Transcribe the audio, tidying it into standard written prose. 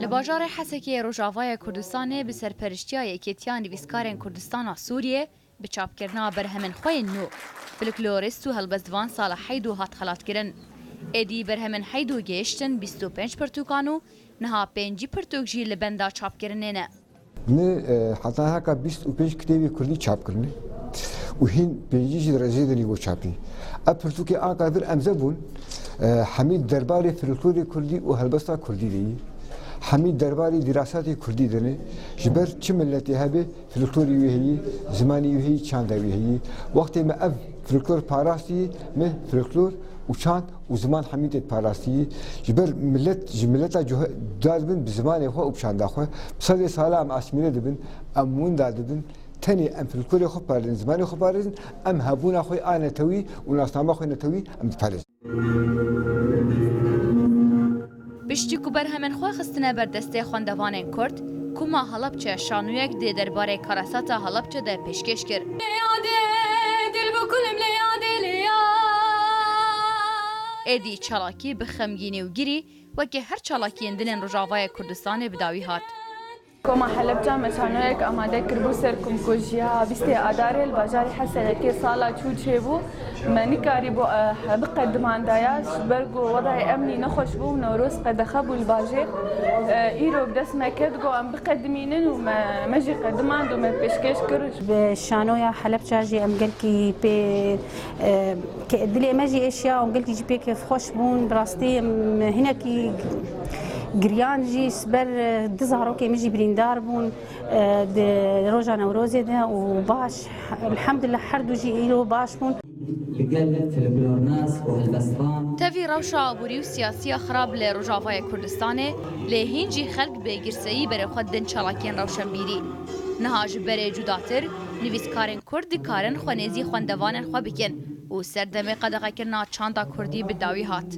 لباجار حسکی روجاوای کردستان به سرپرشتیای کتیان نویسکارن کردستان سوریه به چاپکرنا برهمن خوی نو فلکلوریست و هلبزدوان سال حیدو هات خلات کرن ادی برهمن حیدو گشتن 25 پرتوکانو نها 5 پرتوک جی لبندا چاپکرنه نه نه حتی هکا 25 کتابی کردی چاپ کرنه و هین 5 درجه دنی و چاپی اپرتوکی آقابر امزه بون حمید درباری فلکلور کردی و هلبستا کردی دی حمید درباری دراسات کردی دنه جبر چه ملتی هبه فلکلوری ویهی زمانی ویهی چند ویهی وقتی ما اف فلکلور پاراستی ما فلکلور و چند و زمان حمید پاراستی جبر ملت داد بن بزمان خو و چند خو بسال ساله ام اسمیره دبن امون داد بن تاني ام فلکلور خو پارن زمان خو پارن ام هبون خو آن توی و ناسنامه خو نتوی ام پارن پشتی کو برهمن خو خستنه بر دسته خواندوان کرد کوما هلبچه شانویک د درباره کاراساتا هلبچه ده پیشکش کرد ادی چالاکی به خمگینی و گیری وکه هر چالاکی اندن روجاوای کردستان بداوی هات كما حلبجا مشانويك اماده كربو سركم كوجيا بيستي اداري الباجاري حسن كي صاله تشوتشيبو مانيكاري بو بقدمان داياش برغو وضعي امني نخش بو نوروس قد خبو الباجي ايرو بدسمه كدغو ام بقدمينن وما مجي قدمان دو ما بيشكش كرج بشانويا حلبجا جي ام قالكي بي كدلي ماجي اشياء وقالكي جي بي كيف خوش بون براستي هنا كي گریان جی سبر دزارو که میجی بریندار بون روزا نوروزی ده و باش الحمدلله هر دو جی ایرو باش بون تفی روشا بوری و سیاسی خراب ل روجاوای کردستان لهینجی خلق به گرسایی بر خود دن چالاکین روشنبیری نهاج بر جداتر نویسکارن کرد کارن خوانیزی خواندوان خو بکن و سردمه قدغه کرنا چاندا کردی بداوی هات